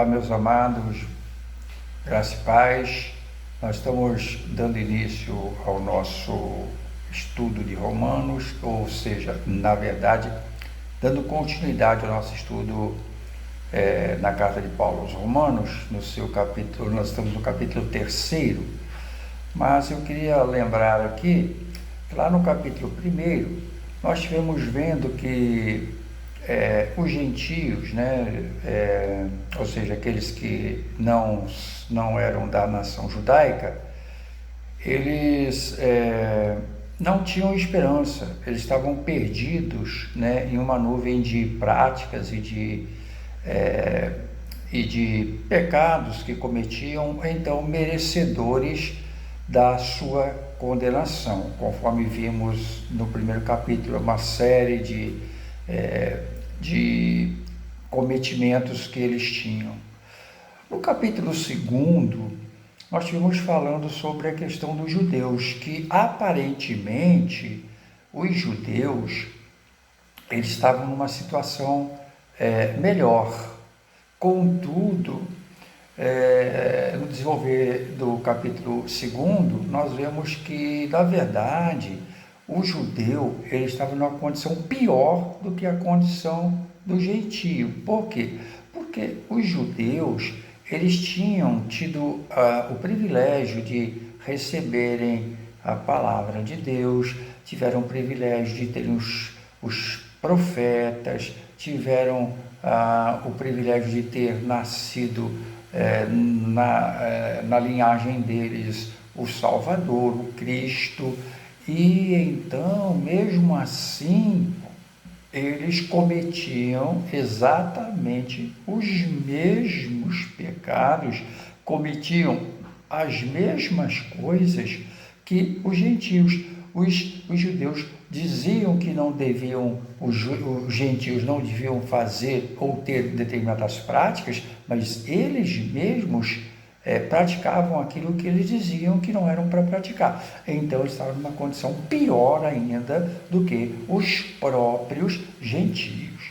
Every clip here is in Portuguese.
Olá, meus amados, graça e paz. Nós estamos dando início ao nosso estudo de Romanos, ou seja, na verdade, dando continuidade ao nosso estudo na carta de Paulo aos Romanos, no seu capítulo. Nós estamos no capítulo 3, mas eu queria lembrar aqui que lá no capítulo 1 nós estivemos vendo que os gentios, ou seja, aqueles que não eram da nação judaica, eles não tinham esperança, eles estavam perdidos, em uma nuvem de práticas e de pecados que cometiam, então merecedores da sua condenação, conforme vimos no primeiro capítulo, uma série de cometimentos que eles tinham. No capítulo 2, nós estivemos falando sobre a questão dos judeus, que aparentemente os judeus eles estavam numa situação melhor. Contudo, no desenvolver do capítulo 2, nós vemos que, na verdade, o judeu ele estava numa condição pior do que a condição do gentio. Por quê? Porque os judeus eles tinham tido o privilégio de receberem a palavra de Deus, tiveram o privilégio de terem os profetas, tiveram o privilégio de ter nascido na linhagem deles o Salvador, o Cristo. E então, mesmo assim, eles cometiam exatamente os mesmos pecados, cometiam as mesmas coisas que os gentios. Os judeus diziam que não deviam, os gentios não deviam fazer ou ter determinadas práticas, mas eles mesmos praticavam aquilo que eles diziam que não eram para praticar. Então eles estavam numa condição pior ainda do que os próprios gentios.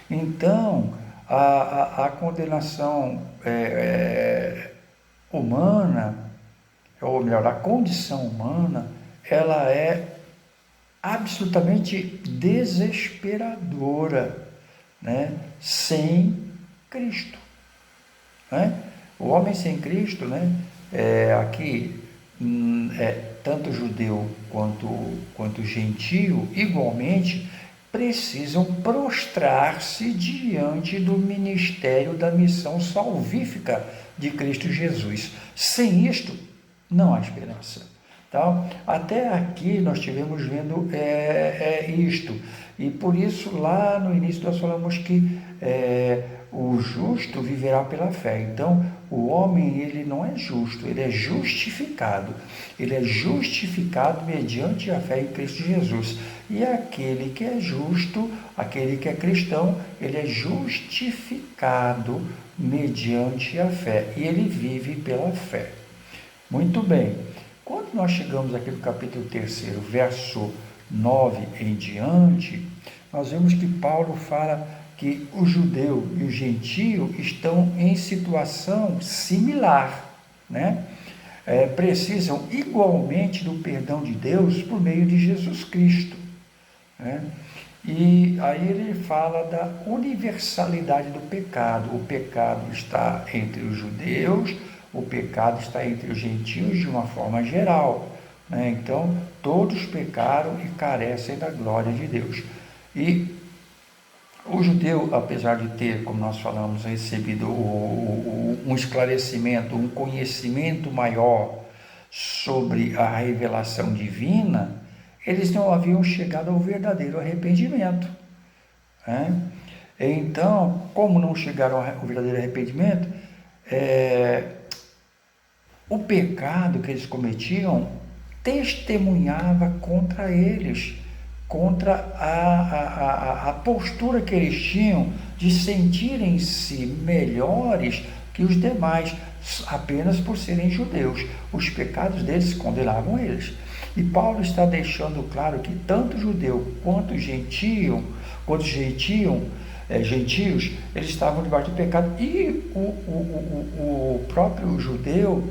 Então a condenação humana, ou melhor, a condição humana, ela é absolutamente desesperadora, sem Cristo. O homem sem Cristo, aqui tanto judeu quanto gentio, igualmente, precisam prostrar-se diante do ministério da missão salvífica de Cristo Jesus. Sem isto, não há esperança. Então, até aqui nós estivemos vendo isto. E por isso, lá no início, nós falamos que o justo viverá pela fé. Então, o homem, ele não é justo, ele é justificado. Ele é justificado mediante a fé em Cristo Jesus. E aquele que é justo, aquele que é cristão, ele é justificado mediante a fé. E ele vive pela fé. Muito bem. Quando nós chegamos aqui no capítulo 3, verso 9 em diante, nós vemos que Paulo fala que o judeu e o gentio estão em situação similar, precisam igualmente do perdão de Deus por meio de Jesus Cristo. E aí ele fala da universalidade do pecado. O pecado está entre os judeus, o pecado está entre os gentios de uma forma geral. Então, todos pecaram e carecem da glória de Deus. E o judeu, apesar de ter, como nós falamos, recebido um esclarecimento, um conhecimento maior sobre a revelação divina, eles não haviam chegado ao verdadeiro arrependimento. Então, como não chegaram ao verdadeiro arrependimento, o pecado que eles cometiam testemunhava contra eles, contra a postura que eles tinham de sentirem-se melhores que os demais, apenas por serem judeus. Os pecados deles condenavam eles. E Paulo está deixando claro que tanto judeu quanto gentio gentios, eles estavam debaixo do pecado, e o próprio judeu,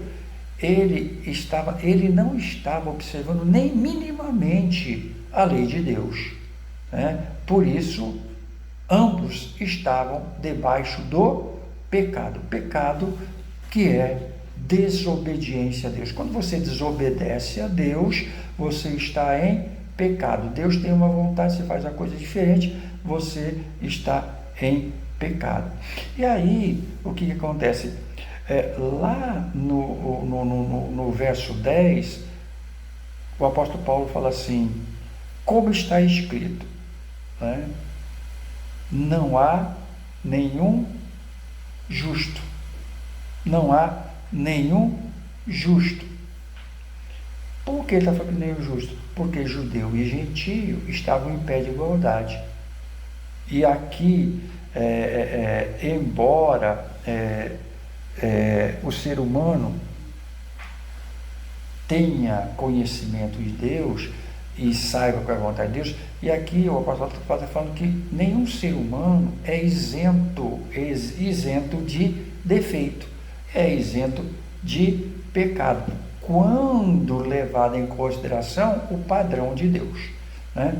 ele não estava observando nem minimamente a lei de Deus, né? Por isso, ambos estavam debaixo do pecado que é desobediência a Deus. Quando você desobedece a Deus, você está em pecado. Deus tem uma vontade, você faz a coisa diferente, você está em pecado. E aí, o que acontece? Lá no verso 10, o apóstolo Paulo fala assim: como está escrito, né? Não há nenhum justo. Não há nenhum justo. Por que ele está falando nenhum justo? Porque judeu e gentio estavam em pé de igualdade. E aqui, embora o ser humano tenha conhecimento de Deus e saiba qual é a vontade de Deus, e aqui o apóstolo está falando que nenhum ser humano é isento de defeito, é isento de pecado, quando levado em consideração o padrão de Deus, né?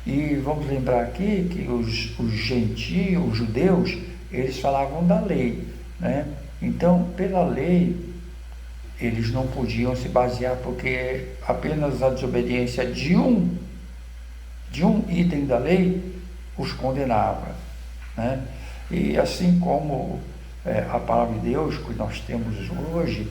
E vamos lembrar aqui que os gentios, os judeus, eles falavam da lei, né? Então, pela lei, eles não podiam se basear, porque apenas a desobediência de um item da lei os condenava, né? E assim como a palavra de Deus que nós temos hoje,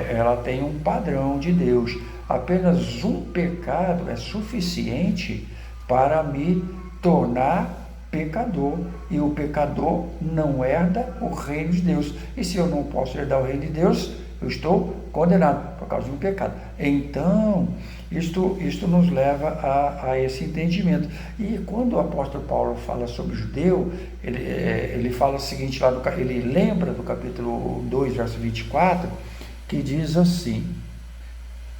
ela tem um padrão de Deus. Apenas um pecado é suficiente para me tornar pecador, e o pecador não herda o reino de Deus. E se eu não posso herdar o reino de Deus, eu estou condenado por causa de um pecado. Então, isto nos leva a esse entendimento. E quando o apóstolo Paulo fala sobre o judeu, ele fala o seguinte, ele lembra do capítulo 2, verso 24, que diz assim: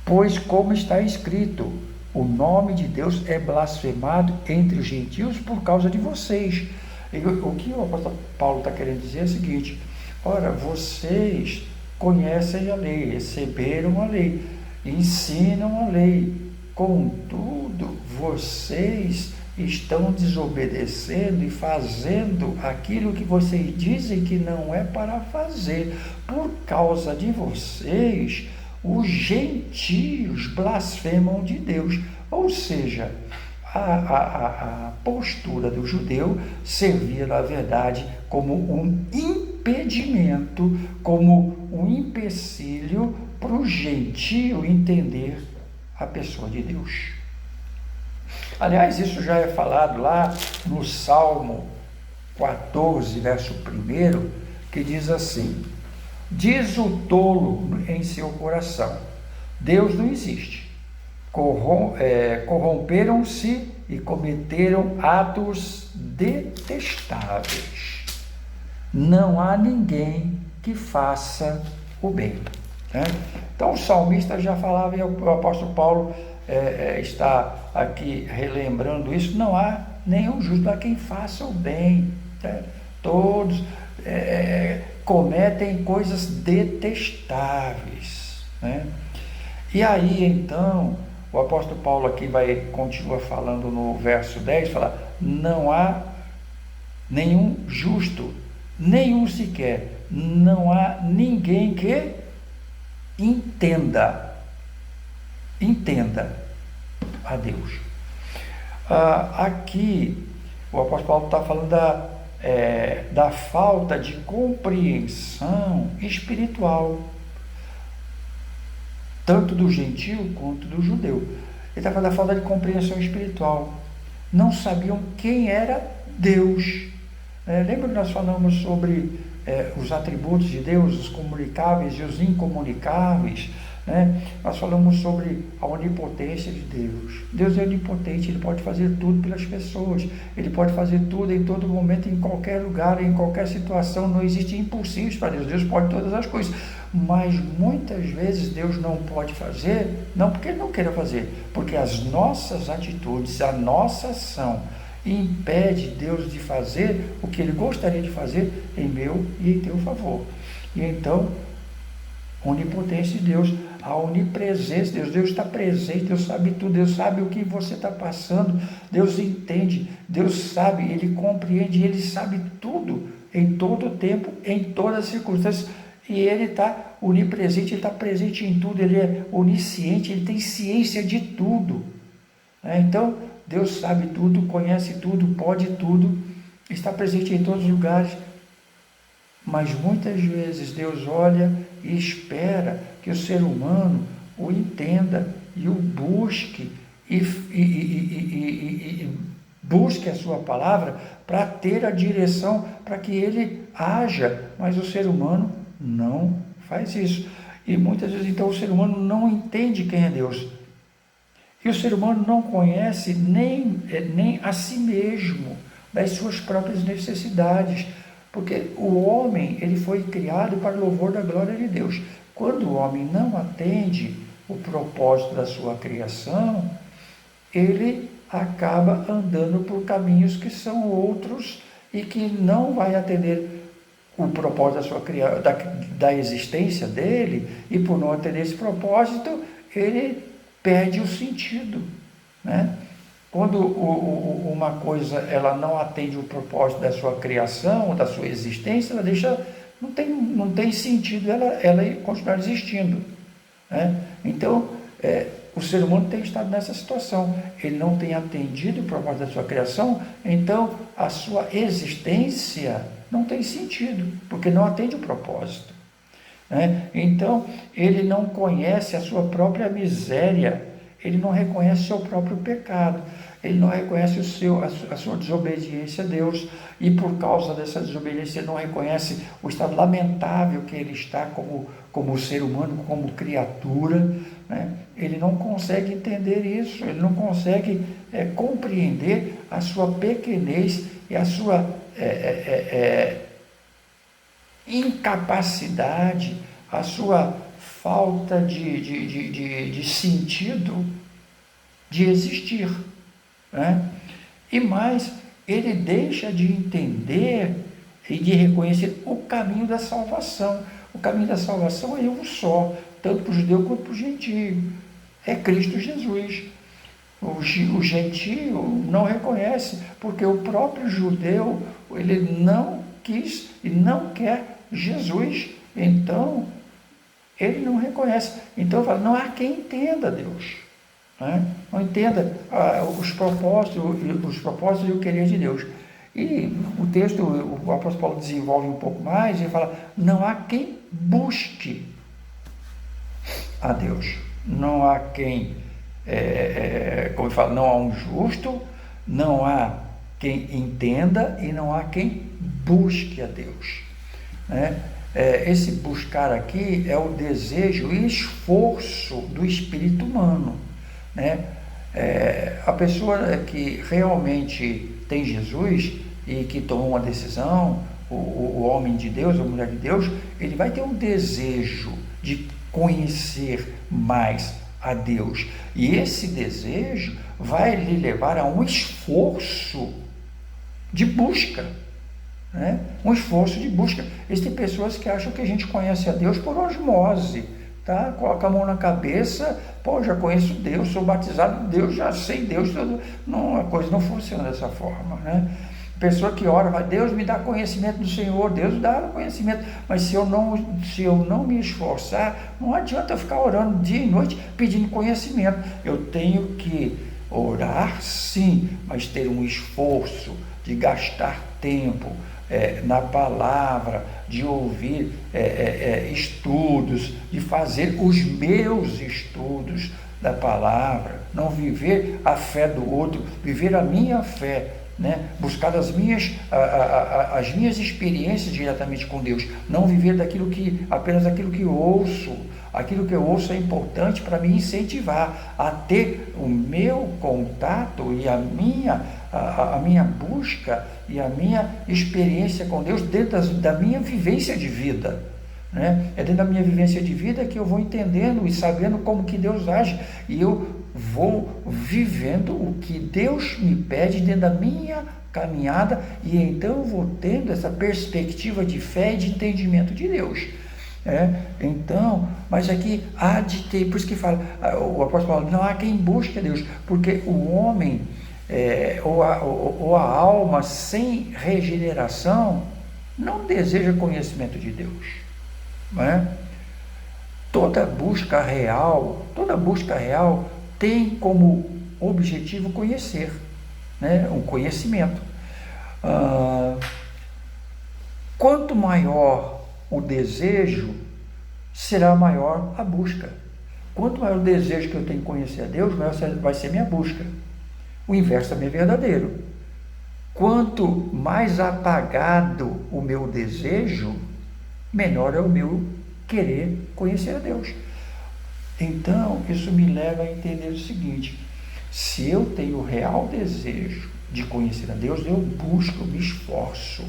pois como está escrito, o nome de Deus é blasfemado entre os gentios por causa de vocês. E o que o apóstolo Paulo está querendo dizer é o seguinte: ora, vocês conhecem a lei, receberam a lei, ensinam a lei, contudo, vocês estão desobedecendo e fazendo aquilo que vocês dizem que não é para fazer. Por causa de vocês, os gentios blasfemam de Deus. Ou seja, a postura do judeu servia, na verdade, como um impedimento, como um empecilho para o gentio entender a pessoa de Deus. Aliás, isso já é falado lá no Salmo 14, verso 1, que diz assim: diz o tolo em seu coração, Deus não existe. Corromperam-se e cometeram atos detestáveis. Não há ninguém que faça o bem, né? Então o salmista já falava, e o apóstolo Paulo está aqui relembrando isso: não há nenhum justo, não há quem faça o bem, né? Todos cometem coisas detestáveis, né? E aí então o apóstolo Paulo aqui continua falando no verso 10, fala: não há nenhum justo, nenhum sequer, não há ninguém que entenda a Deus. Aqui o apóstolo Paulo está falando da falta de compreensão espiritual, tanto do gentio quanto do judeu. Ele está falando da falta de compreensão espiritual. Não sabiam quem era Deus. Lembra que nós falamos sobre os atributos de Deus, os comunicáveis e os incomunicáveis, né? Nós falamos sobre a onipotência de Deus. Deus é onipotente, Ele pode fazer tudo pelas pessoas, Ele pode fazer tudo em todo momento, em qualquer lugar, em qualquer situação. Não existe impossíveis para Deus. Deus pode todas as coisas, mas muitas vezes Deus não pode fazer, não porque Ele não queira fazer, porque as nossas atitudes, a nossa ação e impede Deus de fazer o que Ele gostaria de fazer em meu e em teu favor. E então, onipotência de Deus, a onipresença de Deus, Deus está presente, Deus sabe tudo, Deus sabe o que você está passando, Deus entende, Deus sabe, Ele compreende, Ele sabe tudo, em todo o tempo, em todas as circunstâncias, e Ele está onipresente, Ele está presente em tudo, Ele é onisciente, Ele tem ciência de tudo. Então, Deus sabe tudo, conhece tudo, pode tudo, está presente em todos os lugares, mas muitas vezes Deus olha e espera que o ser humano o entenda e o busque e busque a sua palavra para ter a direção, para que ele haja, mas o ser humano não faz isso. E muitas vezes então o ser humano não entende quem é Deus. E o ser humano não conhece nem a si mesmo, das suas próprias necessidades. Porque o homem, ele foi criado para o louvor da glória de Deus. Quando o homem não atende o propósito da sua criação, ele acaba andando por caminhos que são outros e que não vai atender o propósito da existência dele, e por não atender esse propósito, ele perde o sentido, né? Quando uma coisa ela não atende o propósito da sua criação, da sua existência, ela não tem sentido ela continuar existindo, né? Então, o ser humano tem estado nessa situação. Ele não tem atendido o propósito da sua criação, então a sua existência não tem sentido, porque não atende o propósito, né? Então, ele não conhece a sua própria miséria, ele não reconhece o seu próprio pecado, ele não reconhece a sua desobediência a Deus, e por causa dessa desobediência ele não reconhece o estado lamentável que ele está como ser humano, como criatura, né? Ele não consegue entender isso, ele não consegue compreender a sua pequenez e a sua incapacidade, a sua falta de sentido de existir, né? E mais, ele deixa de entender e de reconhecer o caminho da salvação. O caminho da salvação é um só, tanto para o judeu quanto para o gentio, é Cristo Jesus. O gentio não reconhece, porque o próprio judeu, ele não quis e não quer Jesus, então ele não reconhece. Então fala, não há quem entenda Deus, né? Não entenda os propósitos e o querer de Deus. E o texto, o apóstolo Paulo desenvolve um pouco mais e fala, não há quem busque a Deus, não há quem, como ele fala, não há um justo, não há quem entenda e não há quem busque a Deus, né? Esse buscar aqui é o desejo e esforço do espírito humano, né? A pessoa que realmente tem Jesus e que tomou uma decisão, o homem de Deus, a mulher de Deus, ele vai ter um desejo de conhecer mais a Deus, e esse desejo vai lhe levar a um esforço de busca, né? Um esforço de busca. Existem pessoas que acham que a gente conhece a Deus por osmose, tá? Coloca a mão na cabeça, já conheço Deus, sou batizado em Deus, já sei Deus, tudo. Não, a coisa não funciona dessa forma, né? Pessoa que ora, vai, Deus me dá conhecimento do Senhor, Deus dá conhecimento, mas se eu não me esforçar, não adianta eu ficar orando dia e noite pedindo conhecimento. Eu tenho que orar sim, mas ter um esforço de gastar tempo na palavra, de ouvir estudos, de fazer os meus estudos da palavra, não viver a fé do outro, viver a minha fé, né? Buscar as minhas experiências diretamente com Deus, não viver apenas aquilo que ouço. Aquilo que eu ouço é importante para me incentivar a ter o meu contato e a minha busca e a minha experiência com Deus dentro da minha vivência de vida, né? É dentro da minha vivência de vida que eu vou entendendo e sabendo como que Deus age, e eu vou vivendo o que Deus me pede dentro da minha caminhada, e então eu vou tendo essa perspectiva de fé e de entendimento de Deus. Então, mas aqui há de ter, por isso que fala, o apóstolo Paulo, não há quem busque a Deus, porque o homem, ou a alma sem regeneração, não deseja conhecimento de Deus. Não é? Toda busca real tem como objetivo conhecer, né? Um conhecimento. Quanto maior o desejo, será maior a busca. Quanto maior o desejo que eu tenho de conhecer a Deus, maior vai ser minha busca. O inverso também é verdadeiro. Quanto mais apagado o meu desejo, menor é o meu querer conhecer a Deus. Então, isso me leva a entender o seguinte: se eu tenho o real desejo de conhecer a Deus, eu busco, eu me esforço.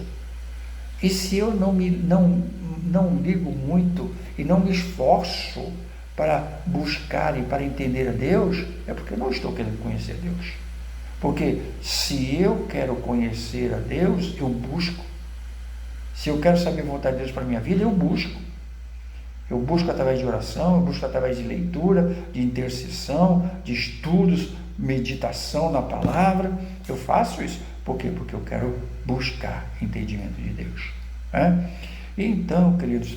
E se eu não ligo muito e não me esforço para buscar e para entender a Deus, é porque eu não estou querendo conhecer a Deus. Porque se eu quero conhecer a Deus, eu busco. Se eu quero saber a vontade de Deus para a minha vida, eu busco. Eu busco através de oração, eu busco através de leitura, de intercessão, de estudos, meditação na palavra. Eu faço isso. Por quê? Porque eu quero buscar entendimento de Deus. Então, queridos,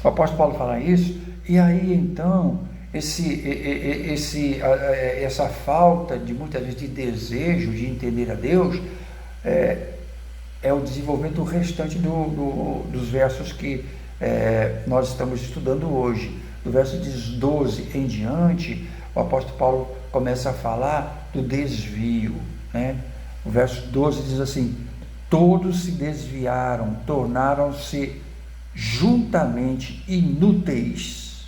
o apóstolo Paulo fala isso, e aí então, essa falta de muitas vezes de desejo de entender a Deus, é o desenvolvimento restante dos versos que nós estamos estudando hoje. Do verso 12 em diante, o apóstolo Paulo começa a falar do desvio, né? O verso 12 diz assim: todos se desviaram, tornaram-se juntamente inúteis.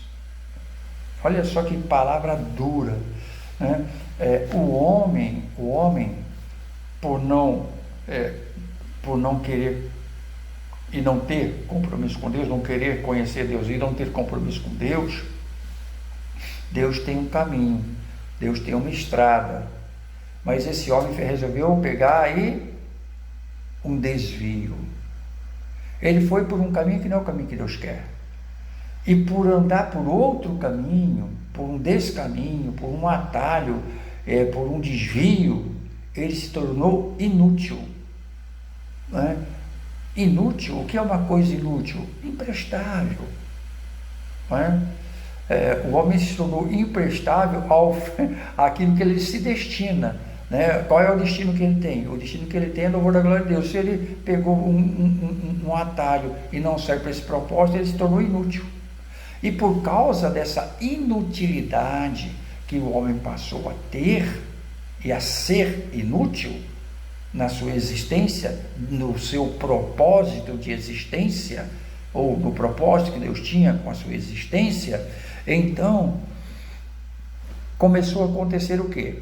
Olha só que palavra dura, né? O homem, por não querer e não ter compromisso com Deus, não querer conhecer Deus e não ter compromisso com Deus, Deus tem um caminho, Deus tem uma estrada, mas esse homem resolveu pegar aí um desvio. Ele foi por um caminho que não é o caminho que Deus quer, e por andar por outro caminho, por um descaminho, por um atalho, por um desvio, ele se tornou inútil, né? Inútil, o que é uma coisa inútil? Imprestável, né? O homem se tornou imprestável àquilo que ele se destina, né? Qual é o destino que ele tem? O destino que ele tem é louvor da glória de Deus. Se ele pegou um atalho e não serve para esse propósito, ele se tornou inútil. E por causa dessa inutilidade que o homem passou a ter e a ser inútil na sua existência, no seu propósito de existência, ou no propósito que Deus tinha com a sua existência, então começou a acontecer o quê?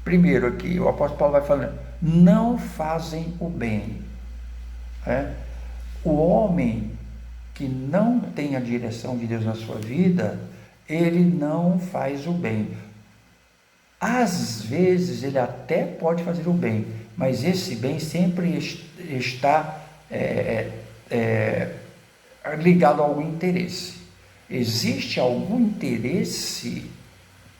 Primeiro aqui, o apóstolo Paulo vai falando, não fazem o bem. O homem que não tem a direção de Deus na sua vida, ele não faz o bem. Às vezes ele até pode fazer o bem, mas esse bem sempre está ligado a algum interesse. Existe algum interesse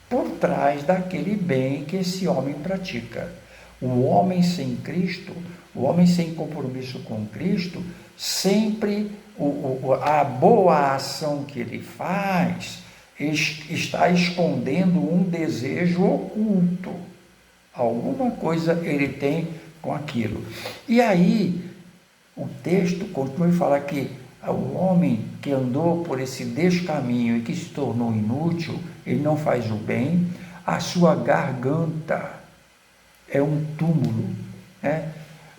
por trás daquele bem que esse homem pratica. O homem sem Cristo, o homem sem compromisso com Cristo, sempre a boa ação que ele faz está escondendo um desejo oculto. Alguma coisa ele tem com aquilo. E aí, o texto continua a falar que o homem que andou por esse descaminho e que se tornou inútil, ele não faz o bem, a sua garganta é um túmulo, né?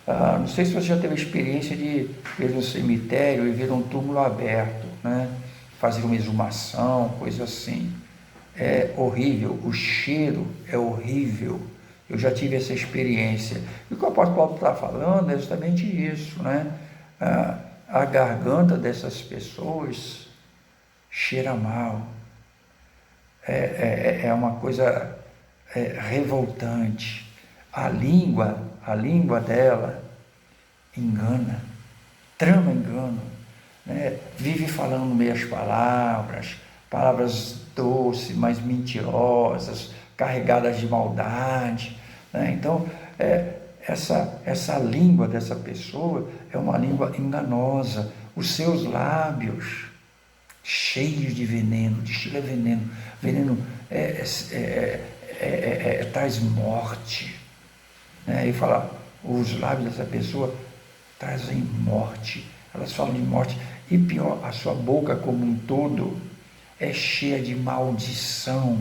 Não sei se você já teve a experiência de ir no cemitério e ver um túmulo aberto, né? Fazer uma exumação, coisa assim. É horrível, o cheiro é horrível. Eu já tive essa experiência. E o que o apóstolo Paulo está falando é justamente isso, né? A garganta dessas pessoas cheira mal. é uma coisa revoltante. A língua dela engana, trama engano, né? Vive falando meias palavras doces, mas mentirosas, carregadas de maldade, né? Então, essa língua dessa pessoa é uma língua enganosa. Os seus lábios cheios de veneno, destila veneno. Veneno traz morte, né? E fala, os lábios dessa pessoa trazem morte, elas falam de morte. E pior, a sua boca como um todo é cheia de maldição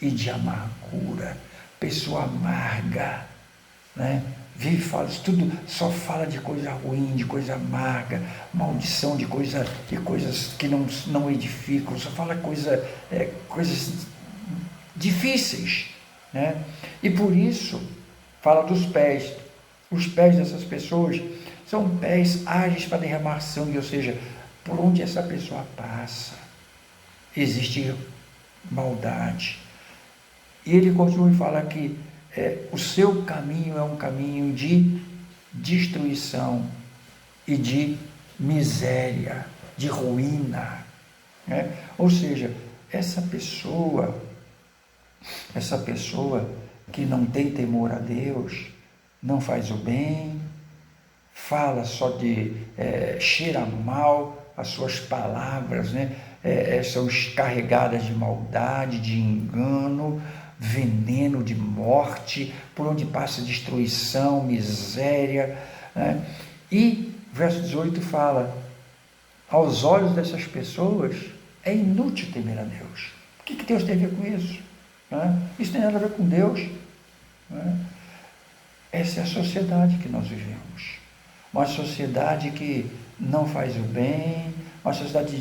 e de amargura. Pessoa amarga, né? Vive, fala tudo, só fala de coisa ruim, de coisa amarga, maldição, de coisas que não edificam, só fala coisas difíceis, né? E por isso fala dos pés. Os pés dessas pessoas são pés ágeis para derramar sangue, ou seja, por onde essa pessoa passa existe maldade. E ele continua e fala que o seu caminho é um caminho de destruição e de miséria, de ruína, né? Ou seja, essa pessoa que não tem temor a Deus, não faz o bem, fala só cheira mal, as suas palavras, né? São carregadas de maldade, de engano, veneno, de morte, por onde passa destruição, miséria, né? E verso 18 fala, aos olhos dessas pessoas é inútil temer a Deus. O que Deus tem a ver com isso? Isso tem nada a ver com Deus, né? Essa é a sociedade que nós vivemos, uma sociedade que não faz o bem, uma sociedade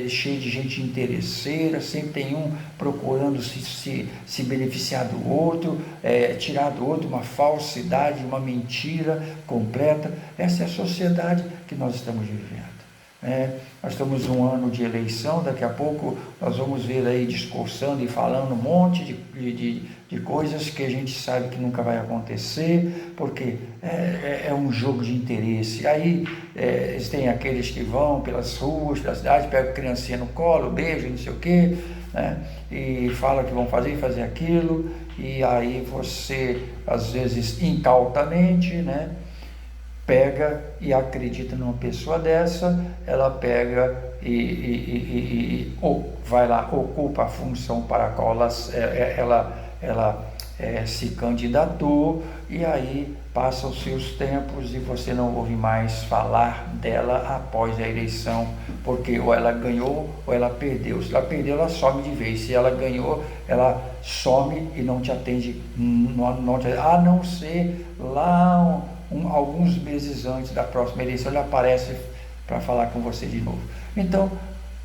cheia de gente interesseira, sempre tem um procurando se beneficiar do outro, tirar do outro uma falsidade, uma mentira completa. Essa é a sociedade que nós estamos vivendo. Nós estamos num ano de eleição, daqui a pouco nós vamos ver aí discursando e falando um monte de coisas que a gente sabe que nunca vai acontecer, porque é um jogo de interesse. Aí tem aqueles que vão pelas ruas da cidade, pegam a criancinha no colo, beijam, não sei o quê, né? E falam que vão fazer aquilo, e aí você, às vezes, incautamente, né? Pega e acredita numa pessoa dessa, ela pega ou vai lá, ocupa a função para a qual ela se candidatou, e aí passa os seus tempos e você não ouve mais falar dela após a eleição, porque ou ela ganhou ou ela perdeu. Se ela perdeu, ela some de vez. Se ela ganhou, ela some e não te atende, a não ser lá alguns meses antes da próxima eleição, ele aparece para falar com você de novo. Então,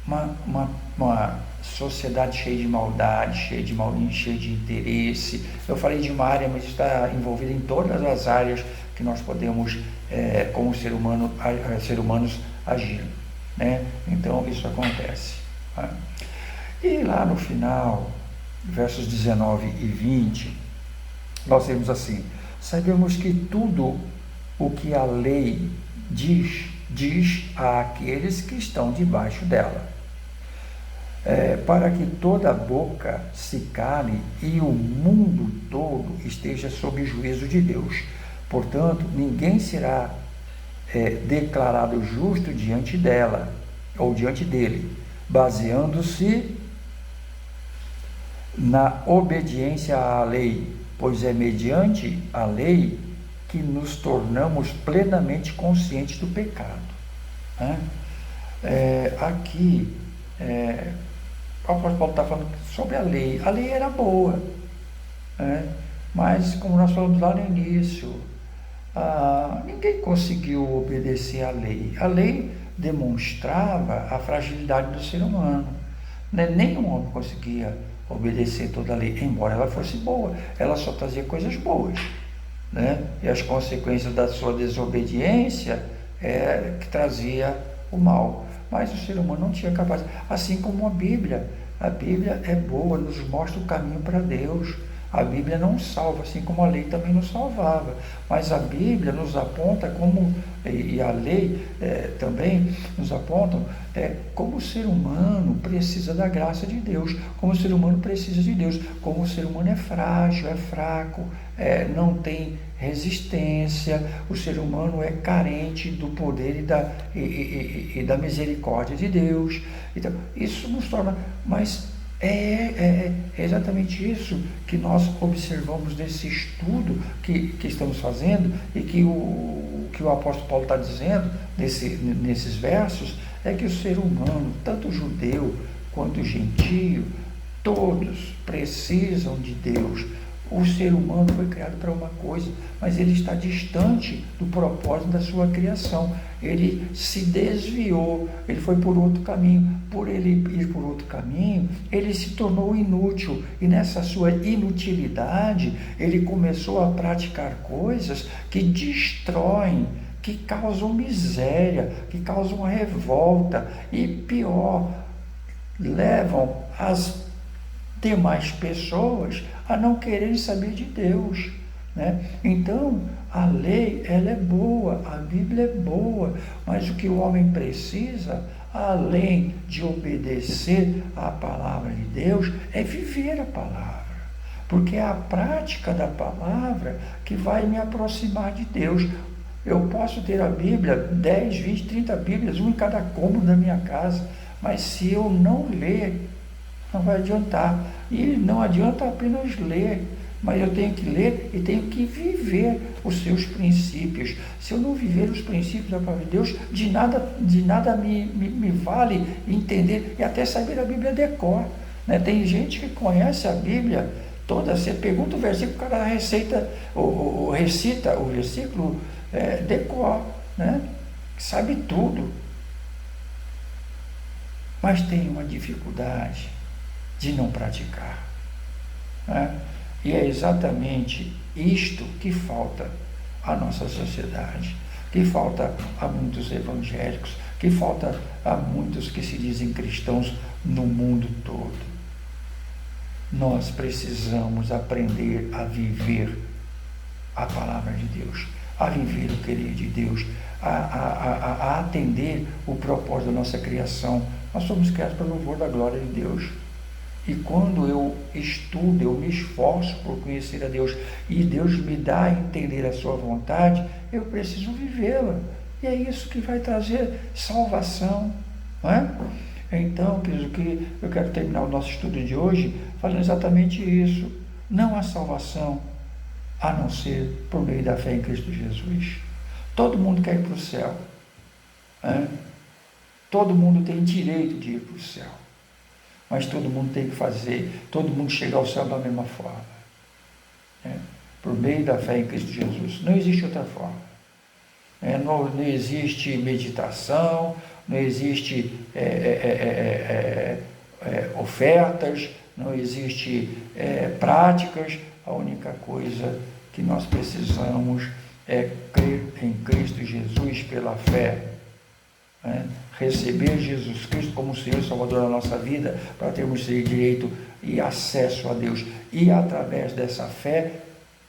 uma sociedade cheia de maldade, cheia de interesse. Eu falei de uma área, mas está envolvida em todas as áreas que nós podemos, como seres humanos, agir, né? Então, isso acontece, tá? E lá no final, versos 19 e 20, nós temos assim: sabemos que tudo o que a lei diz àqueles que estão debaixo dela, para que toda boca se cale e o mundo todo esteja sob o juízo de Deus. Portanto, ninguém será declarado justo diante dela ou diante dele, baseando-se na obediência à lei, pois é mediante a lei que nos tornamos plenamente conscientes do pecado, né? Aqui, o apóstolo Paulo está falando sobre a lei. A lei era boa, né? Mas, como nós falamos lá no início, ninguém conseguiu obedecer à lei. A lei demonstrava a fragilidade do ser humano, né? Nenhum homem conseguia obedecer toda a lei, embora ela fosse boa. Ela só trazia coisas boas, né? E as consequências da sua desobediência que trazia o mal. Mas o ser humano não tinha capacidade, assim como a Bíblia A Bíblia é boa, nos mostra o caminho para Deus. A Bíblia não salva, assim como a lei também não salvava. Mas a Bíblia nos aponta como, e a lei também nos apontam, como o ser humano precisa da graça de Deus, como o ser humano precisa de Deus, como o ser humano é frágil, é fraco, não tem resistência, o ser humano é carente do poder e da misericórdia de Deus. Então, isso nos torna mais. É exatamente isso que nós observamos nesse estudo que estamos fazendo e que o apóstolo Paulo está dizendo nesses versos, é que o ser humano, tanto judeu quanto gentio, todos precisam de Deus. O ser humano foi criado para uma coisa, mas ele está distante do propósito da sua criação. Ele se desviou, ele foi por outro caminho. Por ele ir por outro caminho, ele se tornou inútil. E nessa sua inutilidade, ele começou a praticar coisas que destroem, que causam miséria, que causam revolta e, pior, levam as demais pessoas a não quererem saber de Deus, né? Então, a lei, ela é boa, a Bíblia é boa, mas o que o homem precisa, além de obedecer à palavra de Deus, é viver a palavra, porque é a prática da palavra que vai me aproximar de Deus. Eu posso ter a Bíblia, 10, 20, 30 Bíblias, uma em cada cômodo da minha casa, mas se eu não ler, não vai adiantar. E não adianta apenas ler, mas eu tenho que ler e tenho que viver os seus princípios. Se eu não viver os princípios da palavra de Deus, de nada me vale entender e até saber a Bíblia de cor, né? Tem gente que conhece a Bíblia toda, você pergunta o versículo, o cara recita o versículo de cor, né? Sabe tudo, mas tem uma dificuldade de não praticar, né? E é exatamente isto que falta à nossa sociedade, que falta a muitos evangélicos, que falta a muitos que se dizem cristãos no mundo todo. Nós precisamos aprender a viver a palavra de Deus, a viver o querer de Deus, a atender o propósito da nossa criação. Nós somos criados para o louvor da glória de Deus. E quando eu estudo, eu me esforço por conhecer a Deus e Deus me dá a entender a sua vontade, eu preciso vivê-la. E é isso que vai trazer salvação, não é? Então, que eu quero terminar o nosso estudo de hoje falando exatamente isso. Não há salvação a não ser por meio da fé em Cristo Jesus. Todo mundo quer ir para o céu, né? Todo mundo tem direito de ir para o céu. Mas todo mundo tem que fazer, todo mundo chega ao céu da mesma forma, né? Por meio da fé em Cristo Jesus. Não existe outra forma. Não existe meditação, não existe ofertas, não existe práticas. A única coisa que nós precisamos é crer em Cristo Jesus pela fé, né? Receber Jesus Cristo como Senhor e Salvador da nossa vida, para termos direito e acesso a Deus, e através dessa fé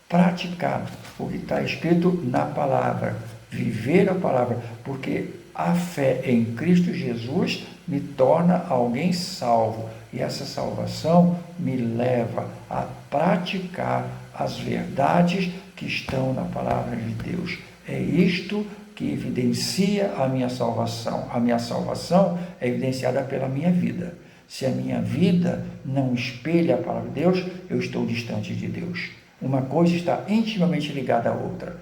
praticar o que está escrito na palavra, viver a palavra, porque a fé em Cristo Jesus me torna alguém salvo, e essa salvação me leva a praticar as verdades que estão na palavra de Deus. É isto que evidencia a minha salvação. A minha salvação é evidenciada pela minha vida. Se a minha vida não espelha a palavra de Deus, eu estou distante de Deus. Uma coisa está intimamente ligada à outra.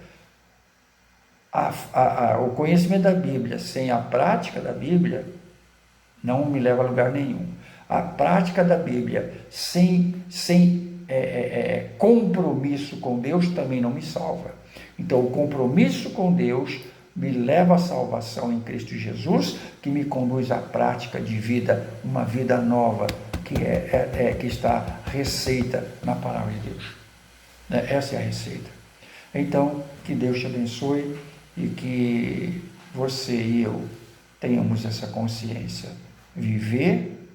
O conhecimento da Bíblia sem a prática da Bíblia não me leva a lugar nenhum. A prática da Bíblia sem compromisso com Deus também não me salva. Então, o compromisso com Deus me leva à salvação em Cristo Jesus, que me conduz à prática de vida, uma vida nova, que está receita na palavra de Deus. Essa é a receita. Então, que Deus te abençoe e que você e eu tenhamos essa consciência. Viver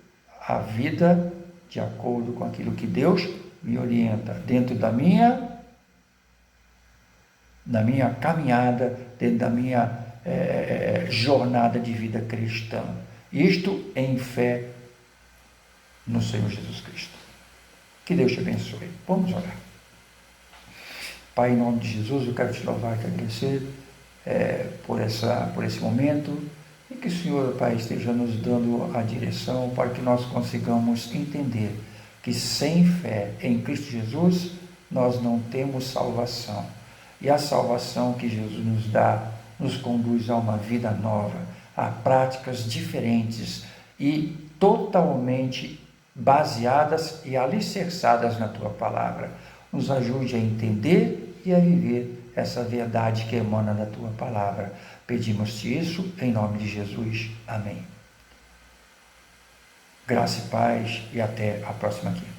a vida de acordo com aquilo que Deus me orienta, dentro da minha caminhada, dentro da minha jornada de vida cristã. Isto em fé no Senhor Jesus Cristo. Que Deus te abençoe. Vamos orar. Pai, em nome de Jesus, eu quero te louvar e te agradecer por esse momento, e que o Senhor, Pai, esteja nos dando a direção para que nós consigamos entender que sem fé em Cristo Jesus nós não temos salvação, e a salvação que Jesus nos dá nos conduz a uma vida nova, a práticas diferentes e totalmente baseadas e alicerçadas na Tua Palavra. Nos ajude a entender e a viver essa verdade que emana da Tua Palavra. Pedimos-te isso em nome de Jesus. Amém. Graça e paz, e até a próxima quinta.